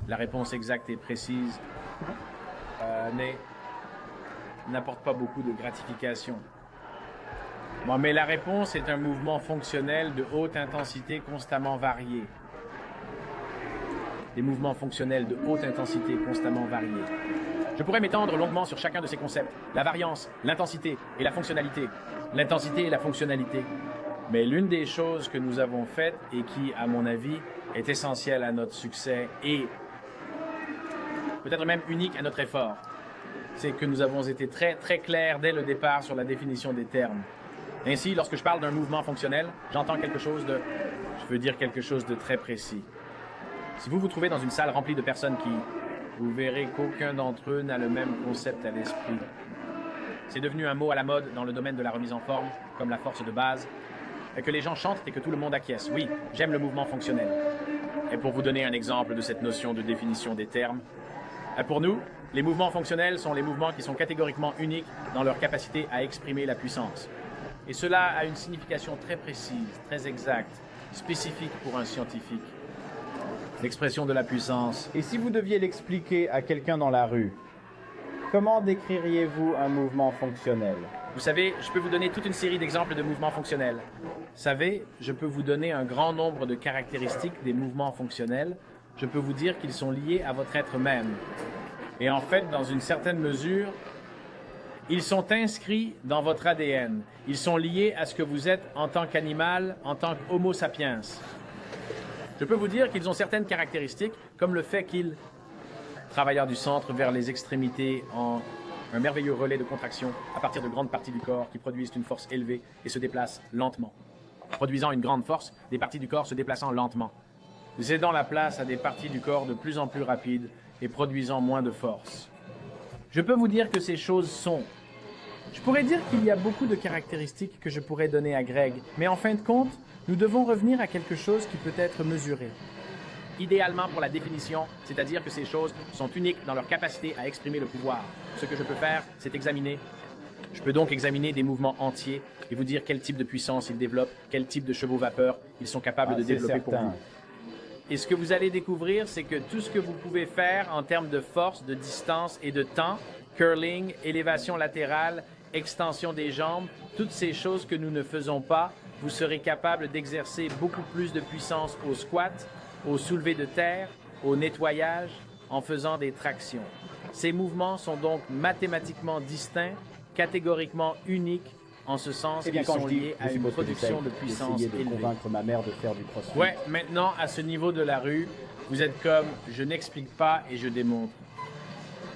La réponse exacte et précise n'apporte pas beaucoup de gratification. Bon, mais la réponse est un mouvement fonctionnel de haute intensité constamment varié. Des mouvements fonctionnels de haute intensité constamment variés. Je pourrais m'étendre longuement sur chacun de ces concepts. La variance, l'intensité et la fonctionnalité. L'intensité et la fonctionnalité. Mais l'une des choses que nous avons faites et qui, à mon avis, est essentielle à notre succès et peut-être même unique à notre effort, c'est que nous avons été très clairs dès le départ sur la définition des termes. Ainsi, lorsque je parle d'un mouvement fonctionnel, j'entends quelque chose de... je veux dire quelque chose de très précis. Si vous vous trouvez dans une salle remplie de personnes qui... vous verrez qu'aucun d'entre eux n'a le même concept à l'esprit. C'est devenu un mot à la mode dans le domaine de la remise en forme, comme la force de base, et que les gens chantent et que tout le monde acquiesce. Oui, j'aime le mouvement fonctionnel. Et pour vous donner un exemple de cette notion de définition des termes, pour nous, les mouvements fonctionnels sont les mouvements qui sont catégoriquement uniques dans leur capacité à exprimer la puissance. Et cela a une signification très précise, très exacte, spécifique pour un scientifique. L'expression de la puissance. Et si vous deviez l'expliquer à quelqu'un dans la rue, comment décririez-vous un mouvement fonctionnel? Vous savez, je peux vous donner toute une série d'exemples de mouvements fonctionnels. Vous savez, je peux vous donner un grand nombre de caractéristiques des mouvements fonctionnels. Je peux vous dire qu'ils sont liés à votre être même. Et en fait, dans une certaine mesure, ils sont inscrits dans votre ADN. Ils sont liés à ce que vous êtes en tant qu'animal, en tant qu'Homo sapiens. Je peux vous dire qu'ils ont certaines caractéristiques, comme le fait qu'ils, travailleurs du centre vers les extrémités en un merveilleux relais de contraction à partir de grandes parties du corps qui produisent une force élevée et se déplacent lentement. Produisant une grande force, des parties du corps se déplaçant lentement. Cédant la place à des parties du corps de plus en plus rapides et produisant moins de force. Je peux vous dire que ces choses sont... Je pourrais dire qu'il y a beaucoup de caractéristiques que je pourrais donner à Greg, mais en fin de compte, nous devons revenir à quelque chose qui peut être mesuré. Idéalement pour la définition, c'est-à-dire que ces choses sont uniques dans leur capacité à exprimer le pouvoir. Ce que je peux faire, c'est examiner. Je peux donc examiner des mouvements entiers et vous dire quel type de puissance ils développent, quel type de chevaux vapeur ils sont capables de développer pour vous. Et ce que vous allez découvrir, c'est que tout ce que vous pouvez faire en termes de force, de distance et de temps, curling, élévation latérale, extension des jambes, toutes ces choses que nous ne faisons pas, vous serez capable d'exercer beaucoup plus de puissance au squat, au soulevé de terre, au nettoyage, en faisant des tractions. Ces mouvements sont donc mathématiquement distincts, catégoriquement uniques, en ce sens qu'ils sont liés à une production de puissance élevée. De convaincre ma mère de faire du crossfit. Ouais, maintenant, à ce niveau de la rue, vous êtes comme « je n'explique pas et je démontre ».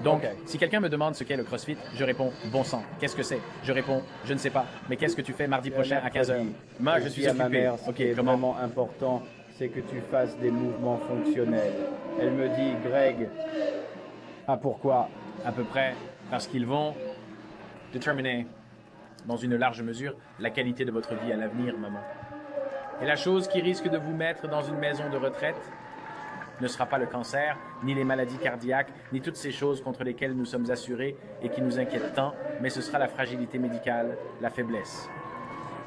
Donc, si quelqu'un me demande ce qu'est le CrossFit, je réponds « bon sang, qu'est-ce que c'est ?» Je réponds « je ne sais pas, mais qu'est-ce que tu fais mardi prochain à 15h ?» Moi, je suis occupé. Ma mère, ce qui est vraiment important, c'est que tu fasses des mouvements fonctionnels. Elle me dit « Greg, ah pourquoi ?» À peu près parce qu'ils vont déterminer, dans une large mesure, la qualité de votre vie à l'avenir, maman. Et la chose qui risque de vous mettre dans une maison de retraite ne sera pas le cancer, ni les maladies cardiaques, ni toutes ces choses contre lesquelles nous sommes assurés et qui nous inquiètent tant, mais ce sera la fragilité médicale, la faiblesse.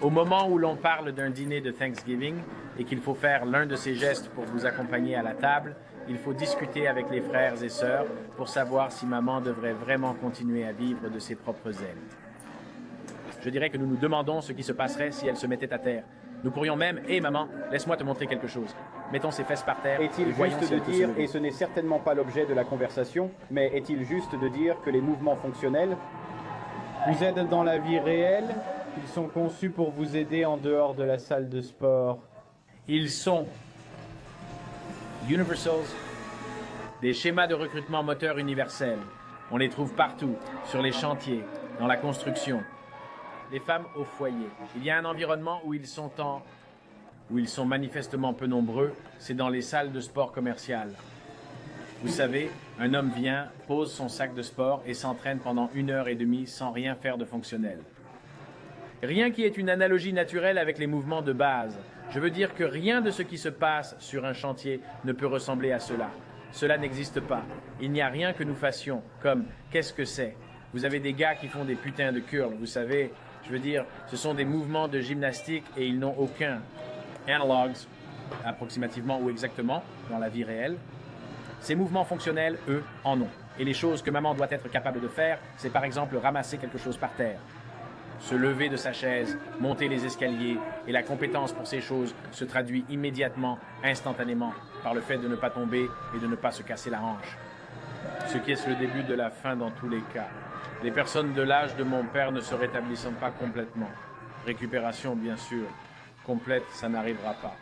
Au moment où l'on parle d'un dîner de Thanksgiving et qu'il faut faire l'un de ces gestes pour vous accompagner à la table, il faut discuter avec les frères et sœurs pour savoir si maman devrait vraiment continuer à vivre de ses propres ailes. Je dirais que nous nous demandons ce qui se passerait si elle se mettait à terre. Nous pourrions même, « Hé maman, laisse-moi te montrer quelque chose. » Mettons ses fesses par terre. Est-il juste de dire, et ce n'est certainement pas l'objet de la conversation, mais est-il juste de dire que les mouvements fonctionnels vous aident dans la vie réelle? Ils sont conçus pour vous aider en dehors de la salle de sport. Ils sont universals, des schémas de recrutement moteur universels. On les trouve partout, sur les chantiers, dans la construction. Les femmes au foyer. Il y a un environnement où ils sont manifestement peu nombreux, c'est dans les salles de sport commerciales. Vous savez, un homme vient, pose son sac de sport et s'entraîne pendant 1h30 sans rien faire de fonctionnel. Rien qui est une analogie naturelle avec les mouvements de base. Je veux dire que rien de ce qui se passe sur un chantier ne peut ressembler à cela. Cela n'existe pas. Il n'y a rien que nous fassions, comme « qu'est-ce que c'est ?» Vous avez des gars qui font des putains de curls, vous savez, je veux dire, ce sont des mouvements de gymnastique et ils n'ont aucun analogues, approximativement ou exactement, dans la vie réelle. Ces mouvements fonctionnels, eux, en ont. Et les choses que maman doit être capable de faire, c'est par exemple ramasser quelque chose par terre, se lever de sa chaise, monter les escaliers, et la compétence pour ces choses se traduit immédiatement, instantanément, par le fait de ne pas tomber et de ne pas se casser la hanche. Ce qui est le début de la fin dans tous les cas. Les personnes de l'âge de mon père ne se rétablissant pas complètement. Récupération, bien sûr. Complète, ça n'arrivera pas.